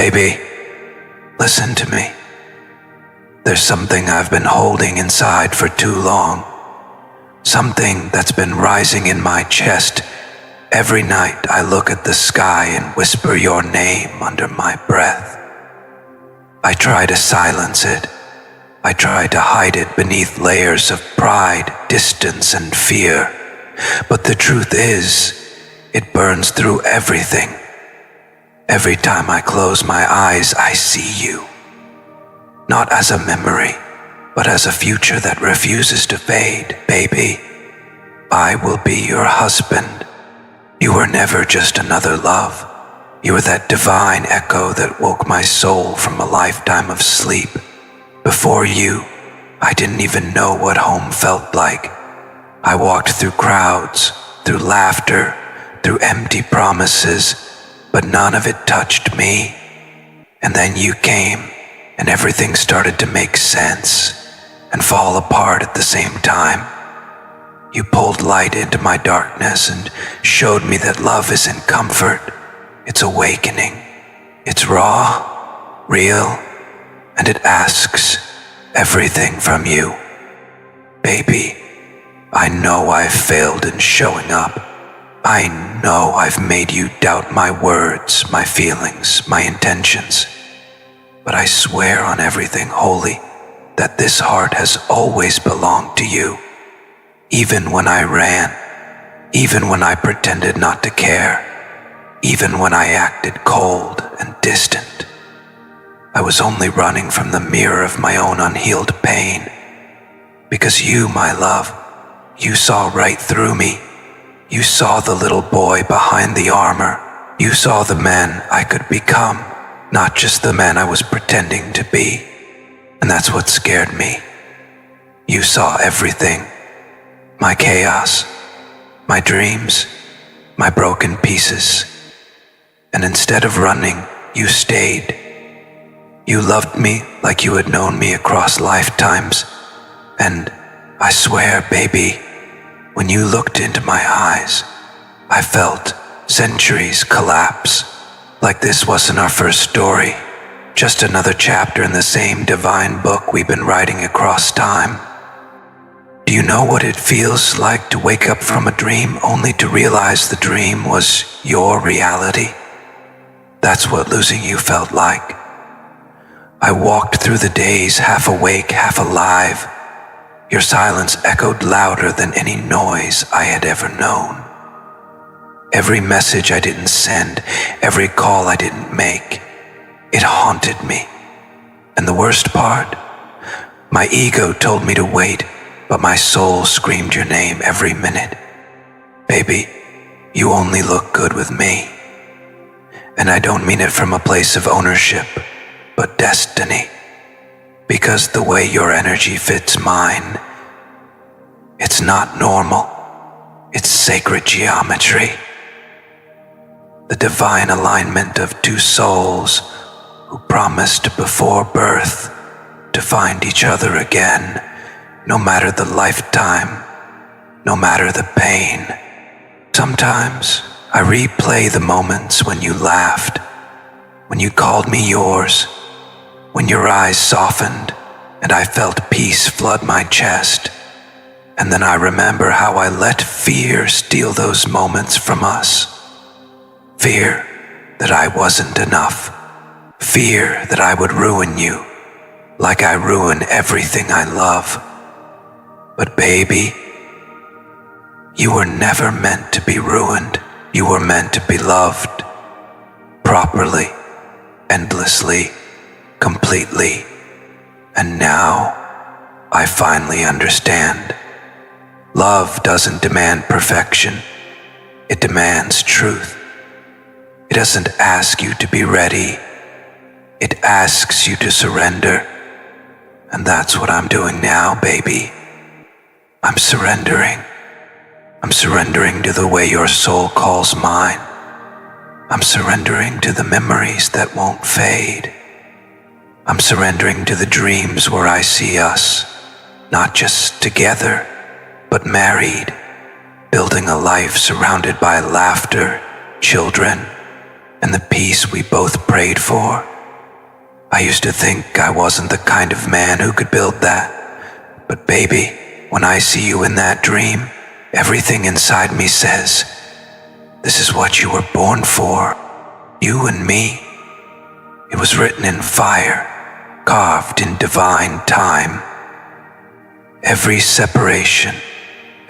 Baby, listen to me. There's something I've been holding inside for too long. Something that's been rising in my chest. Every night I look at the sky and whisper your name under my breath. I try to silence it. I try to hide it beneath layers of pride, distance, and fear. But the truth is, it burns through everything. Every time I close my eyes, I see you. Not as a memory, but as a future that refuses to fade, baby. I will be your husband. You were never just another love. You were that divine echo that woke my soul from a lifetime of sleep. Before you, I didn't even know what home felt like. I walked through crowds, through laughter, through empty promises, but none of it touched me. And then you came, and everything started to make sense and fall apart at the same time. You pulled light into my darkness and showed me that love isn't comfort, it's awakening. It's raw, real, and it asks everything from you. Baby, I know I've failed in showing up. I know I've made you doubt my words, my feelings, my intentions. But I swear on everything holy that this heart has always belonged to you. Even when I ran, even when I pretended not to care, even when I acted cold and distant. I was only running from the mirror of my own unhealed pain. Because you, my love, you saw right through me. You saw the little boy behind the armor. You saw the man I could become, not just the man I was pretending to be. And that's what scared me. You saw everything. My chaos, my dreams, my broken pieces. And instead of running, you stayed. You loved me like you had known me across lifetimes. And I swear, baby, when you looked into my eyes, I felt centuries collapse. Like this wasn't our first story, just another chapter in the same divine book we've been writing across time. Do you know what it feels like to wake up from a dream only to realize the dream was your reality? That's what losing you felt like. I walked through the days half awake, half alive. Your silence echoed louder than any noise I had ever known. Every message I didn't send, every call I didn't make, it haunted me. And the worst part, my ego told me to wait, but my soul screamed your name every minute. Baby, you only look good with me. And I don't mean it from a place of ownership, but destiny. Because the way your energy fits mine, it's not normal, it's sacred geometry. The divine alignment of two souls who promised before birth to find each other again, no matter the lifetime, no matter the pain. Sometimes I replay the moments when you laughed, when you called me yours, when your eyes softened and I felt peace flood my chest. And then I remember how I let fear steal those moments from us. Fear that I wasn't enough. Fear that I would ruin you, like I ruin everything I love. But baby, you were never meant to be ruined. You were meant to be loved. Properly, endlessly, completely. And now, I finally understand. Love doesn't demand perfection. It demands truth. It doesn't ask you to be ready. It asks you to surrender. And that's what I'm doing now, baby. I'm surrendering. I'm surrendering to the way your soul calls mine. I'm surrendering to the memories that won't fade. I'm surrendering to the dreams where I see us, not just together, but married, building a life surrounded by laughter, children, and the peace we both prayed for. I used to think I wasn't the kind of man who could build that. But baby, when I see you in that dream, everything inside me says, this is what you were born for. You and me. It was written in fire, carved in divine time. Every separation,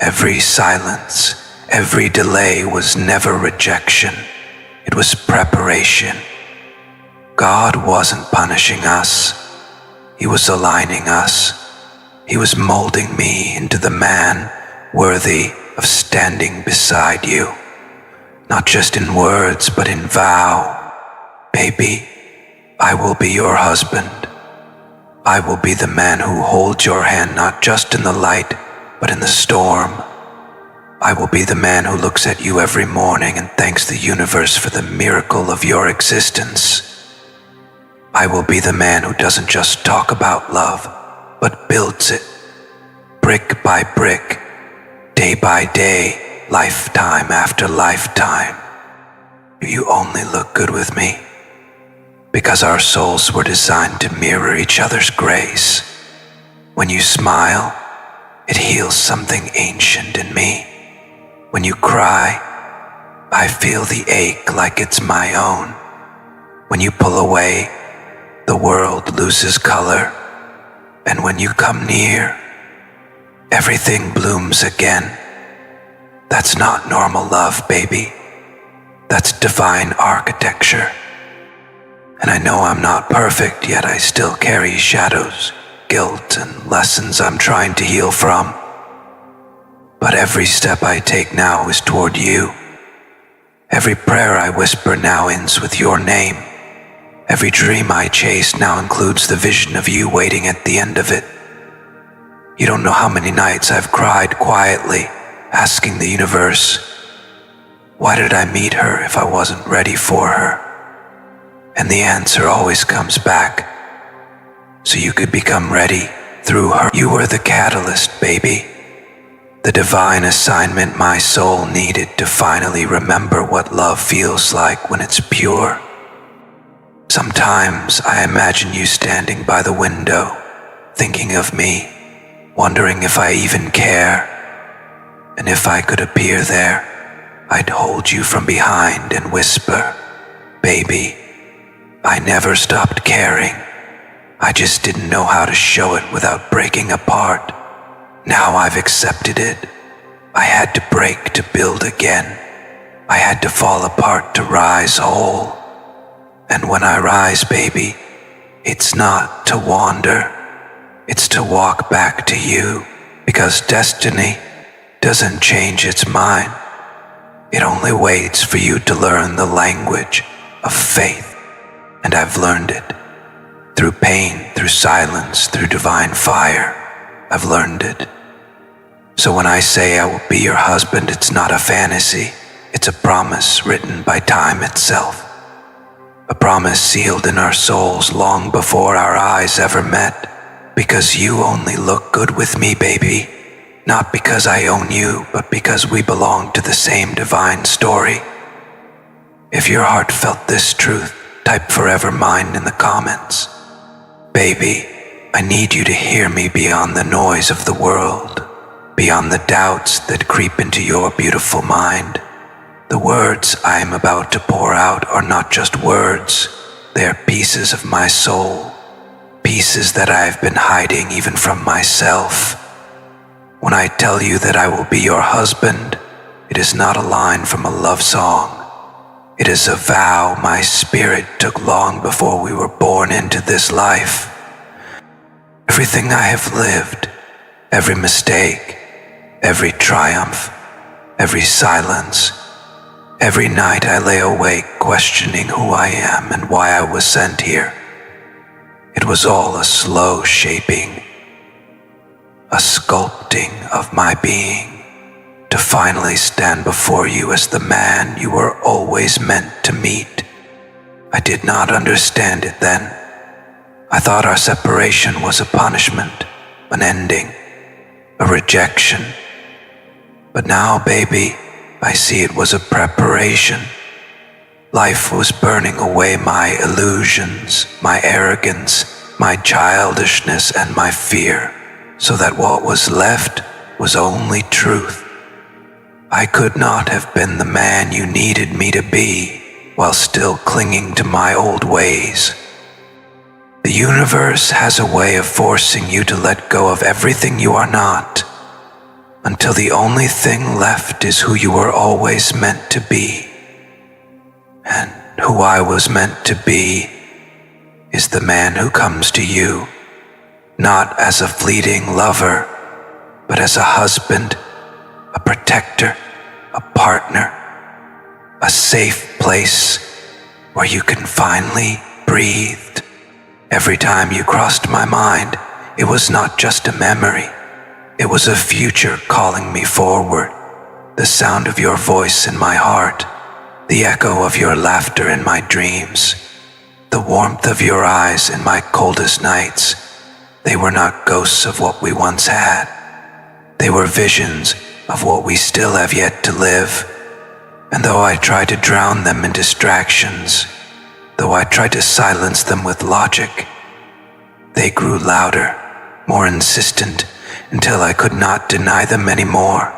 every silence, every delay was never rejection. It was preparation. God wasn't punishing us. He was aligning us. He was molding me into the man worthy of standing beside you. Not just in words, but in vow. Baby, I will be your husband. I will be the man who holds your hand not just in the light, but in the storm. I will be the man who looks at you every morning and thanks the universe for the miracle of your existence. I will be the man who doesn't just talk about love, but builds it, brick by brick, day by day, lifetime after lifetime. You only look good with me, because our souls were designed to mirror each other's grace. When you smile, it heals something ancient in me. When you cry, I feel the ache like it's my own. When you pull away, the world loses color. And when you come near, everything blooms again. That's not normal love, baby. That's divine architecture. And I know I'm not perfect, yet I still carry shadows, guilt, and lessons I'm trying to heal from. But every step I take now is toward you. Every prayer I whisper now ends with your name. Every dream I chase now includes the vision of you waiting at the end of it. You don't know how many nights I've cried quietly, asking the universe, why did I meet her if I wasn't ready for her? And the answer always comes back, so you could become ready through her. You were the catalyst, baby. The divine assignment my soul needed to finally remember what love feels like when it's pure. Sometimes I imagine you standing by the window, thinking of me, wondering if I even care. And if I could appear there, I'd hold you from behind and whisper, baby, I never stopped caring. I just didn't know how to show it without breaking apart. Now I've accepted it. I had to break to build again. I had to fall apart to rise whole. And when I rise, baby, it's not to wander. It's to walk back to you, because destiny doesn't change its mind. It only waits for you to learn the language of faith. And I've learned it. Through pain, through silence, through divine fire, I've learned it. So when I say I will be your husband, it's not a fantasy. It's a promise written by time itself. A promise sealed in our souls long before our eyes ever met. Because you only look good with me, baby. Not because I own you, but because we belong to the same divine story. If your heart felt this truth, type forever mine in the comments. Baby, I need you to hear me beyond the noise of the world, beyond the doubts that creep into your beautiful mind. The words I am about to pour out are not just words, they are pieces of my soul, pieces that I have been hiding even from myself. When I tell you that I will be your husband, it is not a line from a love song. It is a vow my spirit took long before we were born into this life. Everything I have lived, every mistake, every triumph, every silence, every night I lay awake questioning who I am and why I was sent here. It was all a slow shaping, a sculpting of my being to finally stand before you as the man you were always meant to meet. I did not understand it then. I thought our separation was a punishment, an ending, a rejection. But now, baby, I see it was a preparation. Life was burning away my illusions, my arrogance, my childishness, and my fear, so that what was left was only truth. I could not have been the man you needed me to be while still clinging to my old ways. The universe has a way of forcing you to let go of everything you are not, until the only thing left is who you were always meant to be. And who I was meant to be is the man who comes to you, not as a fleeting lover, but as a husband, a protector, a partner, a safe place where you can finally breathe. Every time you crossed my mind, it was not just a memory. It was a future calling me forward, the sound of your voice in my heart, the echo of your laughter in my dreams, the warmth of your eyes in my coldest nights. They were not ghosts of what we once had. They were visions of what we still have yet to live. And though I tried to drown them in distractions, though I tried to silence them with logic, they grew louder, more insistent, until I could not deny them anymore.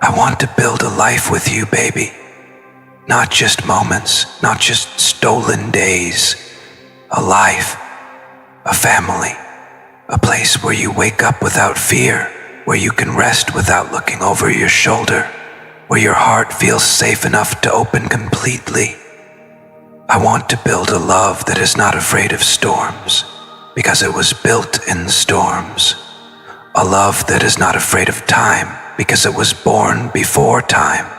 I want to build a life with you, baby. Not just moments, not just stolen days. A life, a family, a place where you wake up without fear, where you can rest without looking over your shoulder, where your heart feels safe enough to open completely. I want to build a love that is not afraid of storms, because it was built in storms. A love that is not afraid of time, because it was born before time.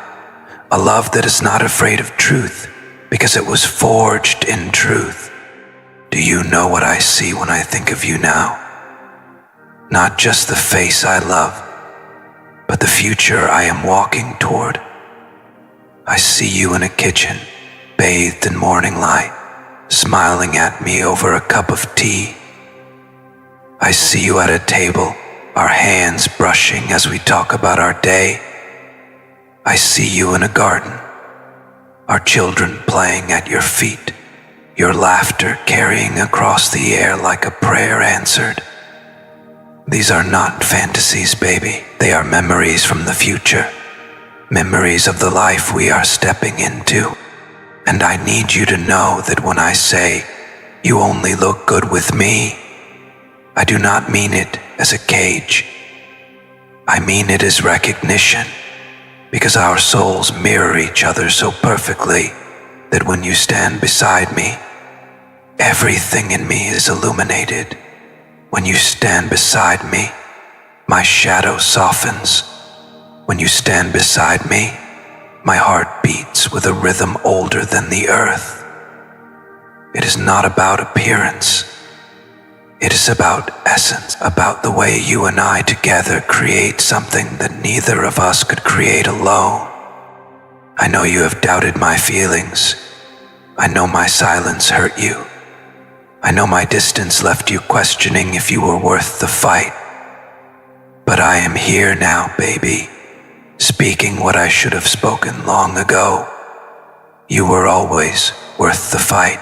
A love that is not afraid of truth, because it was forged in truth. Do you know what I see when I think of you now? Not just the face I love, but the future I am walking toward. I see you in a kitchen, bathed in morning light, smiling at me over a cup of tea. I see you at a table, our hands brushing as we talk about our day. I see you in a garden, our children playing at your feet, your laughter carrying across the air like a prayer answered. These are not fantasies, baby. They are memories from the future, memories of the life we are stepping into. And I need you to know that when I say, you only look good with me, I do not mean it as a cage. I mean it as recognition, because our souls mirror each other so perfectly that when you stand beside me, everything in me is illuminated. When you stand beside me, my shadow softens. When you stand beside me, my heart beats with a rhythm older than the earth. It is not about appearance. It is about essence, about the way you and I together create something that neither of us could create alone. I know you have doubted my feelings. I know my silence hurt you. I know my distance left you questioning if you were worth the fight. But I am here now, baby, speaking what I should have spoken long ago. You were always worth the fight.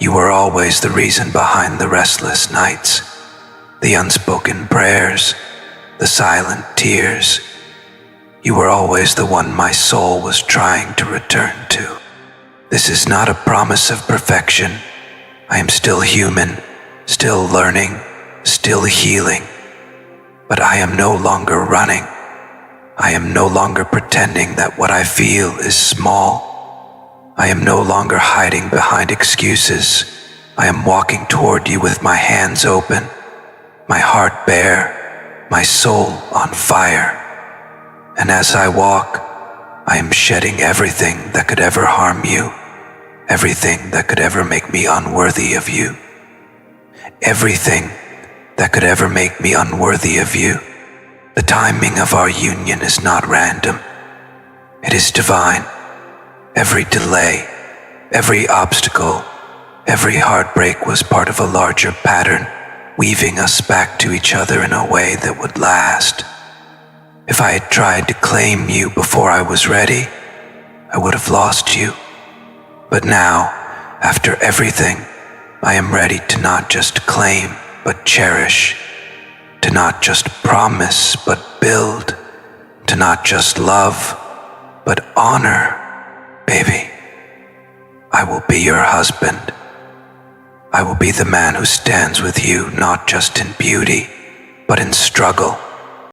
You were always the reason behind the restless nights, the unspoken prayers, the silent tears. You were always the one my soul was trying to return to. This is not a promise of perfection. I am still human, still learning, still healing. But I am no longer running. I am no longer pretending that what I feel is small. I am no longer hiding behind excuses. I am walking toward you with my hands open, my heart bare, my soul on fire. And as I walk, I am shedding everything that could ever harm you. Everything that could ever make me unworthy of you. Everything that could ever make me unworthy of you. The timing of our union is not random. It is divine. Every delay, every obstacle, every heartbreak was part of a larger pattern, weaving us back to each other in a way that would last. If I had tried to claim you before I was ready, I would have lost you. But now, after everything, I am ready to not just claim, but cherish. To not just promise, but build. To not just love, but honor. Baby, I will be your husband. I will be the man who stands with you not just in beauty, but in struggle.